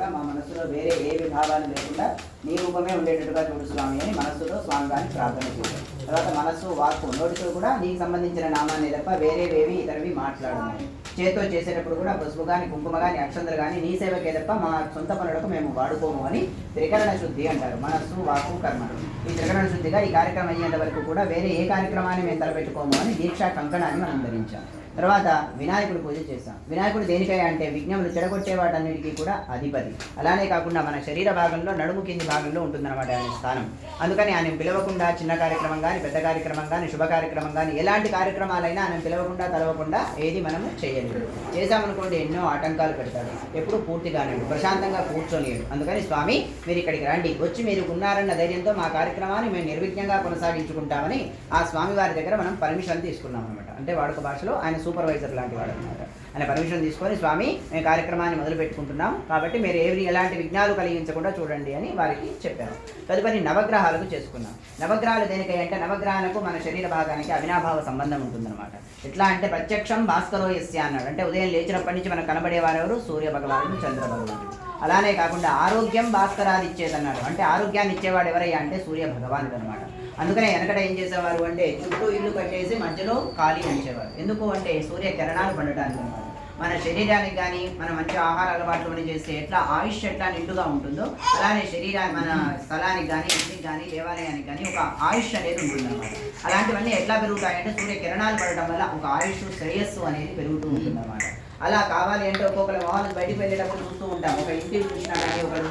కూడా మా మనస్సులో వేరే ఏ విభావాలు లేకుండా నీ రూపమే ఉండేటట్టుగా చూడు స్వామి అని మనస్సులో స్వామి వారిని ప్రార్థన చేశారు. తర్వాత మనస్సు వాక్కు నోటితో కూడా నీకు సంబంధించిన నామాన్ని తప్ప వేరేవేవి ఇతరవి మాట్లాడున్నాయి. చేతితో చేసేటప్పుడు కూడా పసుపు కానీ కుంకుమ కానీ అక్షంతలు కానీ నీ సేవకే తప్ప మా సొంత పనులకు మేము వాడుకోము అని త్రికరణ శుద్ధి అంటారు. మనస్సు వాక్కు కర్మ ఈ త్రికరణ శుద్ధిగా ఈ కార్యక్రమం అయ్యేంత వరకు కూడా వేరే ఏ కార్యక్రమాన్ని మేము తలపెట్టుకోము అని దీక్షా కంకణాన్ని మనం ధరించాం. తర్వాత వినాయకుడు పూజ చేస్తాం. వినాయకుడు దేనికై అంటే విఘ్నములు చెడగొట్టే వాటన్నిటికీ కూడా అధిపతి. అలానే కాకుండా మన శరీర భాగంలో నడుము కింది భాగంలో ఉంటుందన్నమాట ఆయన స్థానం. అందుకని ఆయన పిలవకుండా చిన్న కార్యక్రమం కానీ పెద్ద కార్యక్రమం కానీ శుభ కార్యక్రమం కానీ ఎలాంటి కార్యక్రమాలైనా ఆయన పిలవకుండా తలవకుండా ఏది మనము చేయలేదు. చేశామనుకోండి ఎన్నో ఆటంకాలు పెడతాడు. ఎప్పుడు పూర్తిగానే ప్రశాంతంగా కూర్చొనియడు. అందుకని స్వామి మీరు ఇక్కడికి రండి, వచ్చి మీరు ఉన్నారన్న ధైర్యంతో మా కార్యక్రమాన్ని మేము నిర్విఘ్నంగా కొనసాగించుకుంటామని ఆ స్వామి వారి దగ్గర మనం పర్మిషన్ తీసుకున్నాం అనమాట. అంటే వాడుక భాషలో ఆయన సూపర్వైజర్ లాంటి వాడు అనమాట. ఆయన పర్మిషన్ తీసుకొని స్వామి మేము కార్యక్రమాన్ని మొదలు పెట్టుకుంటున్నాం కాబట్టి మీరు ఎలాంటి విఘ్నాలు కలిగించకుండా చూడండి అని వారికి చెప్పారు. తదుపరి నవగ్రహాలకు చేసుకున్నాం. నవగ్రహాలు దేనికై అంటే నవగ్రహాలకు మన శరీర భాగానికి అవినాభావ సంబంధం ఉంటుందన్నమాట. ఎట్లా అంటే ప్రత్యక్షం భాస్కరో యస్య అన్నాడు. అంటే ఉదయం లేచినప్పటి నుంచి మనకు కనబడేవారెవరు? సూర్య భగవానుడు, చంద్ర భగవానుడు. అలానే కాకుండా ఆరోగ్యం భాస్కరాది ఇచ్చేదన్నాడు. అంటే ఆరోగ్యాన్ని ఇచ్చేవాడు ఎవరయ్యా అంటే సూర్య భగవానుడు అనమాట. అందుకనే వెనకట ఏం చేసేవారు అంటే చుట్టూ ఇల్లు కట్టేసి మధ్యలో ఖాళీ ఉంచేవారు. ఎందుకు అంటే సూర్య కిరణాలు పడటానికి అనమాట. మన శరీరానికి కానీ మన మంచి ఆహార అలవాట్లు అని చేస్తే ఎట్లా ఆయుష్ ఎట్లా నిండుగా ఉంటుందో అలానే మన స్థలానికి కానీ ఇంటికి కానీ దేవాలయానికి కానీ ఒక ఆయుష్ అనేది ఉంటుందన్నమాట. అలాంటివన్నీ ఎట్లా పెరుగుతాయంటే సూర్య కిరణాలు పడటం వల్ల ఒక ఆయుష్ శ్రేయస్సు అనేది పెరుగుతూ ఉంటుందన్నమాట. అలా కావాలి అంటే ఒక్కొక్కరు మొహాలు బయటికి వెళ్ళేటప్పుడు చూస్తూ ఉంటాం. ఒక ఇంటికి చూసినా కానీ ఒకరు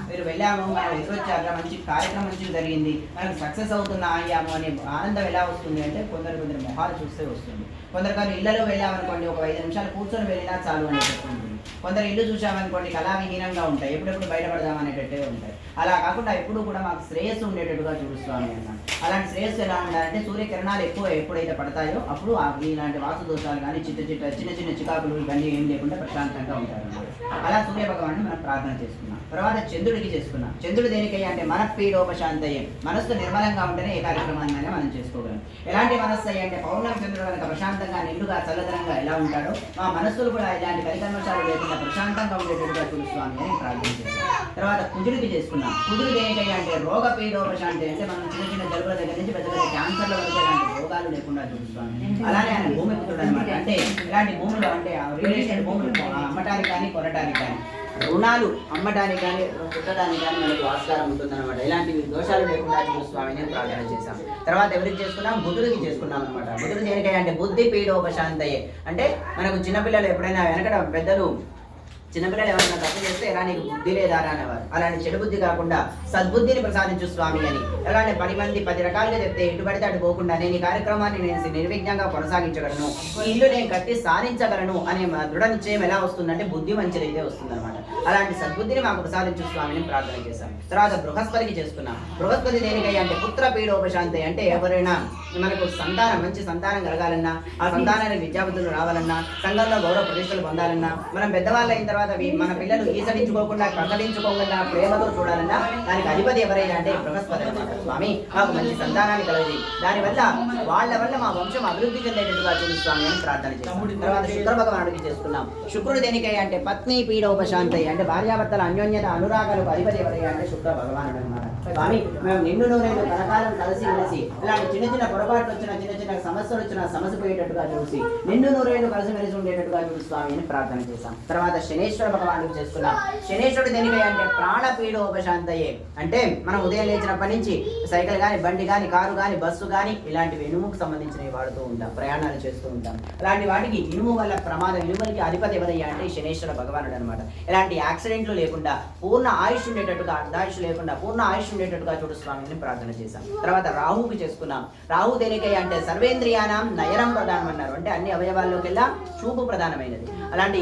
మీరు వెళ్ళాము మనం ఎదురొచ్చాక మంచి కార్యక్రమం మంచిగా జరిగింది మనకు సక్సెస్ అవుతున్నా అయ్యాము అనే ఆనందం ఎలా వస్తుంది అంటే కొందరు మొహాలు చూస్తే వస్తుంది. కొందరు కానీ ఇళ్లలో వెళ్ళామనుకోండి ఒక 5 నిమిషాలు కూర్చొని వెళ్ళినా చాలు అని చెప్తుంది. కొందరు ఇల్లు చూసామనుకోండి కళావిహీనంగా ఉంటాయి, ఎప్పుడెప్పుడు బయటపడదామనేటట్టే ఉంటాయి. అలా కాకుండా ఎప్పుడు కూడా మాకు శ్రేయస్సు ఉండేటట్టుగా చూపిస్తామని అన్నాను. అలాంటి శ్రేయస్సు ఎలా ఉండాలంటే సూర్యకిరణాలు ఎప్పుడైతే పడతాయో అప్పుడు ఇలాంటి వాస్తు దోషాలు కానీ చిన్న చిన్న చికాకులు ఇవన్నీ ఏం లేకుండా ప్రశాంతంగా ఉంటారు. అలా సూర్య భగవాన్ని మనం ప్రార్థన చేసుకున్నాం. తర్వాత చంద్రుడికి చేసుకున్నాం. చంద్రుడు దేనికై అంటే మన పీడోపశాంతయ్యం, మనస్సు నిర్మలంగా ఉంటేనే ఏ కార్యక్రమాన్ని మనం చేసుకోగలం. ఎలాంటి మనస్సు అయ్యి అంటే పౌర్ణమి చంద్రుడు కనుక ప్రశాంతంగా నిండుగా చల్లదనంగా ఎలా ఉంటాడో మా మనస్సులు కూడా ఇలాంటి కలికల్మషాలు లేకుండా ప్రశాంతంగా ఉండేటట్టుగా చూస్తాను అని ప్రార్థన చేస్తాం. తర్వాత కుజుడికి చేసుకున్నాం. కుజుడు దేనికై అంటే రోగ పీడోపశాంతి అంటే మనం చిన్న జలుబుల దగ్గర నుంచి పెద్ద పెద్ద క్యాన్సర్ల వరకు ఇలాంటి రోగాలు లేకుండా చూస్తాను. అలానే ఆయన భూమి పుత్రుడు అనమాట. అంటే ఇలాంటి భూములు అంటే రియల్ ఎస్టేట్ భూములు అమ్మటానికి కానీ కొనటానికి కానీ రుణాలు అమ్మటానికి కానీ పుట్టడానికి కానీ మనకు ఆస్కారం ఉంటుందన్నమాట. ఇలాంటి దోషాలు లేకుండా స్వామిని ప్రార్థన చేశాం. తర్వాత ఎవరికి చేసుకున్నాం? బుధుడికి చేసుకున్నాం అనమాట. బుధుడు దేనికై అంటే బుద్ధి పీడోపశాంతయే. అంటే మనకు చిన్నపిల్లలు ఎప్పుడైనా వెనకడ పెద్దలు చిన్నపిల్లలు ఎవరైనా తప్పు చేస్తే ఎలా నీకు బుద్ధి లేదారా అనేవారు. అలాంటి చెడు బుద్ధి కాకుండా సద్బుద్ధిని ప్రసాదించు స్వామి అని. ఎలాంటి 10 మంది 10 రకాలుగా చెప్తే ఇటు పడితే అటు పోకుండా నేను ఈ కార్యక్రమాన్ని నేను నిర్విఘ్నంగా కొనసాగించగలను, ఈ ఇల్లు నేను కట్టి సాధించగలను అనే దృఢ నిశ్చయం ఎలా వస్తుందంటే బుద్ధి మంచిదైతే వస్తుందన్నమాట. అలాంటి సద్బుద్ధిని మాకు ప్రసాదించు స్వామిని ప్రార్థన చేశాం. తర్వాత బృహస్పతికి చేసుకున్నాం. బృహస్పతి దేనికై అంటే పుత్ర పీడోపశాంతి అంటే ఎవరైనా మనకు మంచి సంతానం కలగాలన్నా, ఆ సంతానానికి విద్యాబుద్ధులు రావాలన్నా, సంఘంలో గౌరవ ప్రతిష్టలు పొందాలన్నా, మనం పెద్దవాళ్ళు అయిన తర్వాత మన పిల్లలు ఈసడించుకోకుండా కదలించుకోకుండా ప్రేమతో చూడాలన్నా దానికి అధిపతి ఎవరైనా అంటే బృహస్పతి అన్నమాట. స్వామి మాకు మంచి సంతానాన్ని కలగదు, దానివల్ల వాళ్ళ వల్ల మా వంశం అభివృద్ధి చెందేటట్టుగా చూడు స్వామి అని ప్రార్థన చేస్తాం. తర్వాత శుక్ర భగవానుడికి చేసుకున్నాం. శుక్రుడు దేనికై అంటే పత్ని పీడోపశాంతి అంటే భార్యాభర్తల అన్యోన్యత అనురాగాలకు అధిపతి ఎవరైనా అంటే శుక్ర భగవానుడు అనమాట. స్వామి మేము నిన్ను నూరేళ్ళు కనకాలం కలిసి ఇలాంటి చిన్న పొరపాట్లు వచ్చిన చిన్న సమస్యలు వచ్చిన సమస్య పోయేటట్టుగా చూసి నిన్ను నూరేళ్ళు కలిసిమెలిసి ఉండేటట్టుగా చూడు స్వామి అని ప్రార్థన చేశాం. తర్వాత శనేశ్వర భగవానుడికి చేసుకున్నాం. శనేశ్వరుడు దేనికై అంటే ప్రాణపీడోపశాంతయే. అంటే మనం ఉదయం లేచినప్పటి నుంచి సైకిల్ కానీ బండి కానీ కారు కానీ బస్సు కానీ ఇలాంటివి ఇనుముకు సంబంధించినవి వాడుతూ ఉంటాం, ప్రయాణాలు చేస్తూ ఉంటాం. అలాంటి వాటికి ఇనుము వల్ల ప్రమాదం, ఇనుములకి అధిపతి ఎవరయ్యా అంటే శనేశ్వర భగవానుడు అనమాట. ఎలాంటి యాక్సిడెంట్లు లేకుండా పూర్ణ ఆయుష్ ఉండేటట్టుగా అర్ధాయుష్ లేకుండా పూర్ణ ఆయుష్ ఉండేటట్టుగా చూడు స్వామిని ప్రార్థన చేశాం. తర్వాత రాహుకి చేసుకున్నాం. రాహు దేనికై అంటే సర్వేంద్రియానం నయనం ప్రధానం అన్నారు. అంటే అన్ని అవయవాల్లోకెల్లా చూపు ప్రధానమైనది.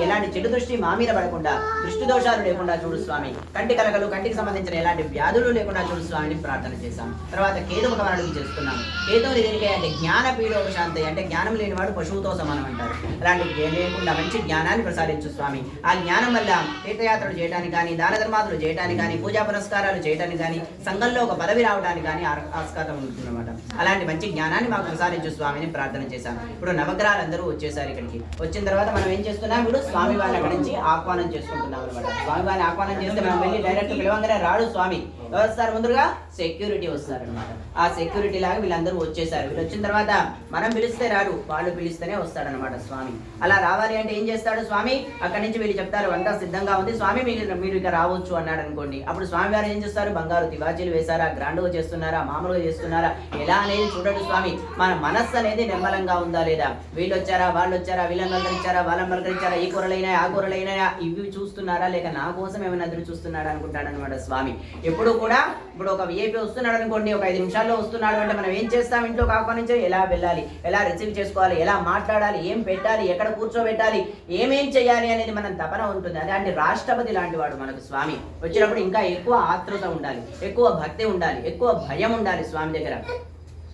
ఎలాంటి చెడు దృష్టి మా మీద పడకుండా, దృష్టి దోషాలు లేకుండా చూడు స్వామి, కంటి కలకలు కంటికి సంబంధించిన ఎలాంటి వ్యాధులు లేకుండా చూడు స్వామిని ప్రార్థన చేశాం. తర్వాత కేతు భగవానుడికి చేసుకున్నాం. కేతువుని దేనికై అంటే జ్ఞాన పీడోపశాంతి అంటే జ్ఞానం లేనివాడు పశువుతో సమానం అంటారు. అలాంటి లేకుండా మంచి జ్ఞానాన్ని ప్రసాదించు స్వామి. ఆ జ్ఞానం వల్ల తీర్థయాత్రలు చేయడానికి కానీ, దాన ధర్మాదులు చేయడానికి కానీ, పూజా పురస్కారాలు చేయడానికి కానీ, సంఘంలో ఒక పదవి రావడానికి కానీ ఆస్కారం ఉంటుందన్నమాట. అలాంటి మంచి జ్ఞానాన్ని మాకు ప్రసాదించు స్వామిని ప్రార్థన చేశాం. ఇప్పుడు నవగ్రహాలు అందరూ వచ్చేసారు ఇక్కడికి. వచ్చిన తర్వాత మనం ఏం చేస్తున్నాం? మనం ఇప్పుడు స్వామి వారిని అక్కడి నుంచి ఆహ్వానం చేసుకుంటున్నాం అనమాట. స్వామి వారిని ఆహ్వానం చేస్తే మనం వెళ్ళి డైరెక్ట్ పిలవంగానే రాడు స్వామి. వస్తారు ముందుగా సెక్యూరిటీ వస్తారనమాట. ఆ సెక్యూరిటీ లాగా వీళ్ళందరూ వచ్చేసారు. వీళ్ళు వచ్చిన తర్వాత మనం పిలిస్తే రాడు, వాళ్ళు పిలిస్తేనే వస్తాడనమాట స్వామి. అలా రావాలి అంటే ఏం చేస్తాడు స్వామి? అక్కడి నుంచి వీళ్ళు చెప్తారు అంతా సిద్ధంగా ఉంది స్వామి, మీరు ఇక రావచ్చు అన్నాడు అనుకోండి. అప్పుడు స్వామి వారు ఏం చేస్తారు? బంగారు తివాచీలు వేశారా, గ్రాండ్గా చేస్తున్నారా, మామూలుగా చేస్తున్నారా, ఎలా అనేది చూడండి స్వామి. మన మనస్సు అనేది నిర్మలంగా ఉందా లేదా, వీళ్ళు వచ్చారా, వాళ్ళు వచ్చారా, వీళ్ళని పలకరించారా, వాళ్ళని పలకరించారా, ఈ కూరలైనా ఆ కూరలైనా ఇవి చూస్తున్నారా, లేక నా కోసం ఏమైనా ఎదురు చూస్తున్నాడా అనుకుంటాడు అనమాట స్వామి. ఎప్పుడు కూడా ఇప్పుడు ఒక విఐపీ వస్తున్నాడు అనుకోండి, ఒక 5 నిమిషాల్లో వస్తున్నాడు అంటే మనం ఏం చేస్తాం? ఇంట్లోకి ఆహ్వానించి ఎలా వెళ్ళాలి, ఎలా రిసీవ్ చేసుకోవాలి, ఎలా మాట్లాడాలి, ఏం పెట్టాలి, ఎక్కడ కూర్చోబెట్టాలి, ఏమేం చేయాలి అనేది మనం తపన ఉంటుంది. అలాంటి రాష్ట్రపతి లాంటి వాడు మనకు స్వామి. వచ్చినప్పుడు ఇంకా ఎక్కువ ఆతృత ఉండాలి, ఎక్కువ భక్తి ఉండాలి, ఎక్కువ భయం ఉండాలి స్వామి దగ్గర.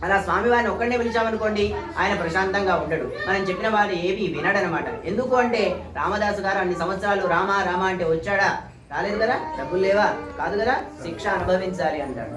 అలా స్వామివారిని ఒక్కడనే పిలిచామనుకోండి, ఆయన ప్రశాంతంగా ఉంటాడు. మనం చెప్పిన వారు ఏవి వినడనమాట. ఎందుకు అంటే రామదాసు గారు అన్ని సంవత్సరాలు రామ రామ అంటే వచ్చాడా? రాలేదు కదా. డబ్బులు లేవా? కాదు కదా. శిక్ష అనుభవించాలి అంటాడు.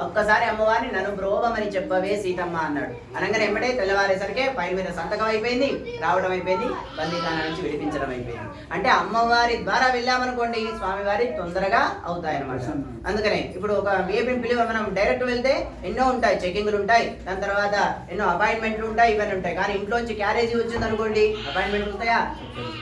ఒక్కసారి అమ్మవారిని నన్ను బ్రోవమని చెప్పవే సీతమ్మ అన్నాడు. అనగానే ఎమ్మడే తెల్లవారేసరికి ఫైల్ మీద సంతకం అయిపోయింది, రావడం అయిపోయింది, బందీఖానా నుంచి విడిపించడం అయిపోయింది. అంటే అమ్మవారి ద్వారా వెళ్ళామనుకోండి స్వామివారి తొందరగా అవుతాయన్నమాట. అందుకనే ఇప్పుడు ఒక వేపిని పిలువ మనం డైరెక్ట్ వెళ్తే ఎన్నో ఉంటాయి, చెకింగ్లు ఉంటాయి, దాని తర్వాత ఎన్నో అపాయింట్మెంట్లు ఉంటాయి, ఇవన్నీ ఉంటాయి. కానీ ఇంట్లోంచి క్యారేజీ వచ్చింది అనుకోండి, అపాయింట్మెంట్ ఉంటాయా?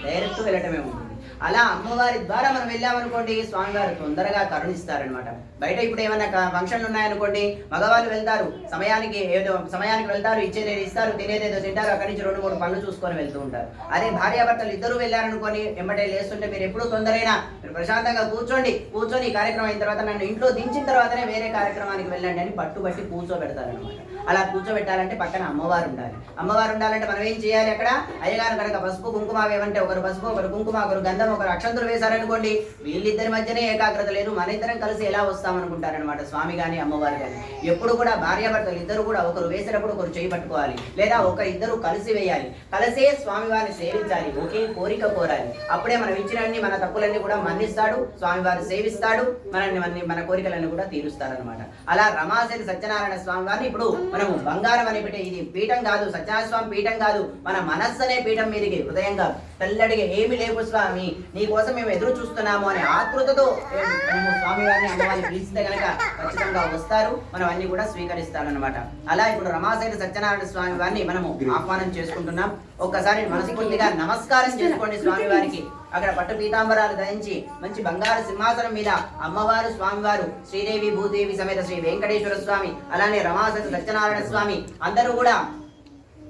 డైరెక్ట్ వెళ్ళటమే ఉంటుంది. అలా అమ్మవారి ద్వారా మనం వెళ్ళామనుకోండి స్వామివారు తొందరగా కరుణిస్తారనమాట. బయట ఇప్పుడు ఏమైనా ఫంక్షన్లు ఉన్నాయనుకోండి, మగవాళ్ళు వెళ్తారు, సమయానికి వెళ్తారు, ఇచ్చేదేదో ఇస్తారు, తినేదేదో తింటారు, అక్కడి నుంచి 2-3 పనులు చూసుకొని వెళ్తూ ఉంటారు. అదే భార్యాభర్తలు ఇద్దరు వెళ్ళారనుకొని ఎమ్మటే లేస్తుంటే మీరు ఎప్పుడు తొందరైనా మీరు ప్రశాంతంగా కూర్చొని ఈ కార్యక్రమం అయిన తర్వాత నన్ను ఇంట్లో దించిన తర్వాతనే వేరే కార్యక్రమానికి వెళ్ళండి అని పట్టుబట్టి కూర్చోబెడతారనమాట. అలా కూర్చోబెట్టాలంటే పక్కన అమ్మవారు ఉండాలి. అమ్మవారు ఉండాలంటే మనం ఏం చేయాలి? అక్కడ అయ్యగారు కనుక పసుపు కుంకుమ వేయమంటే ఒకరు పసుపు, ఒకరు కుంకుమ, ఒకరు గంధం, ఒకరు అక్షంతులు వేశారనుకోండి, వీళ్ళిద్దరి మధ్యనే ఏకాగ్రత లేదు, మన ఇద్దరం కలిసి ఎలా వస్తామనుకుంటారనమాట స్వామి గాని అమ్మవారు కానీ. ఎప్పుడు కూడా భార్యాభర్తలు ఇద్దరు కూడా ఒకరు వేసేటప్పుడు ఒకరు చేయి పట్టుకోవాలి, లేదా ఇద్దరు కలిసి వేయాలి, కలిసే స్వామివారిని సేవించాలి, ఒకే కోరిక కోరాలి. అప్పుడే మనం ఇచ్చినన్ని మన తప్పులన్నీ కూడా మన్నిస్తాడు స్వామివారు, సేవిస్తాడు, మన కోరికలన్నీ కూడా తీరుస్తారనమాట. అలా రమాసేని సత్యనారాయణ స్వామి వారిని ఇప్పుడు మనము బంగారం అని పెట్టే ఇది పీఠం కాదు, సత్యనారాయణ స్వామి పీఠం కాదు, మన మనస్సు అనే పీఠం మీదకి హృదయంగా తెల్లడిగా ఏమి లేవు స్వామి, నీ కోసం మేము ఎదురు చూస్తున్నాము అనే ఆతృతతో మనము స్వామి వారిని అమ్మవారిని పిలిస్తే కనుక ఖచ్చితంగా వస్తారు, మనం అన్ని కూడా స్వీకరిస్తారనమాట. అలా ఇప్పుడు రమాసేన సత్యనారాయణ స్వామి వారిని మనము ఆహ్వానం చేసుకుంటున్నాం. ఒక్కసారి మనస్ఫూర్తిగా నమస్కారం చేసుకోండి స్వామి వారికి. అక్కడ పట్టు పీతాంబరాలు ధరించి మంచి బంగారు సింహాసనం మీద అమ్మవారు, స్వామివారు, శ్రీదేవి భూదేవి సమేత శ్రీ వెంకటేశ్వర స్వామి, అలానే రమాసేన సత్యనారాయణ స్వామి అందరూ కూడా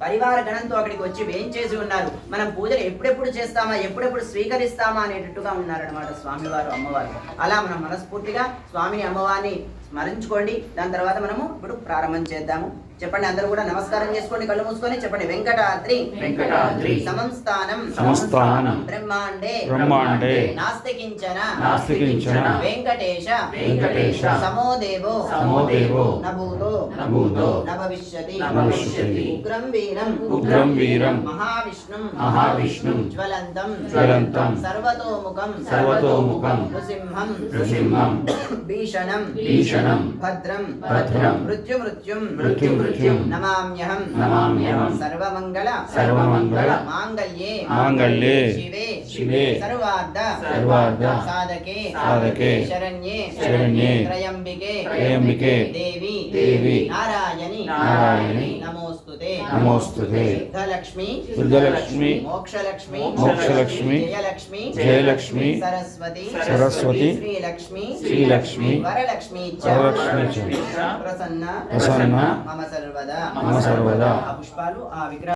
పరివార గణంతో అక్కడికి వచ్చి వేయించేసి ఉన్నారు. మనం పూజలు ఎప్పుడెప్పుడు చేస్తామా, ఎప్పుడెప్పుడు స్వీకరిస్తామా అనేటట్టుగా ఉన్నారనమాట స్వామివారు, అమ్మవారు. అలా మనం మనస్ఫూర్తిగా స్వామిని, అమ్మవారిని స్మరించుకోండి. దాని తర్వాత మనము ఇప్పుడు ప్రారంభం చేద్దాము. చెప్పండి, అందరూ కూడా నమస్కారం చేసుకోండి, కళ్ళు మూసుకొని చెప్పండి. వెంకటాద్రి సమస్థానం బ్రహ్మాండే నాస్తికించన వెంకటేశ సమోదేవో నభూతో నభవిష్యతి ఉగ్రం వీరం మహావిష్ణుం జ్వలంతం సర్వతోముఖం నృసింహం భీషణం భద్రం మృత్యుం నమామ్యహం సర్వమంగళ మాంగళ్యే శివే సర్వార్థ సాధకే శరణ్యే త్రయంబికే దేవి నారాయణి నమోస్తుతే సిద్ధలక్ష్మి మోక్షలక్ష్మి జయలక్ష్మి సరస్వతి శ్రీలక్ష్మి వరలక్ష్మి ప్రసన్న మమ సర్వదా. ఆ పుష్పాలు ఆ విగ్రహం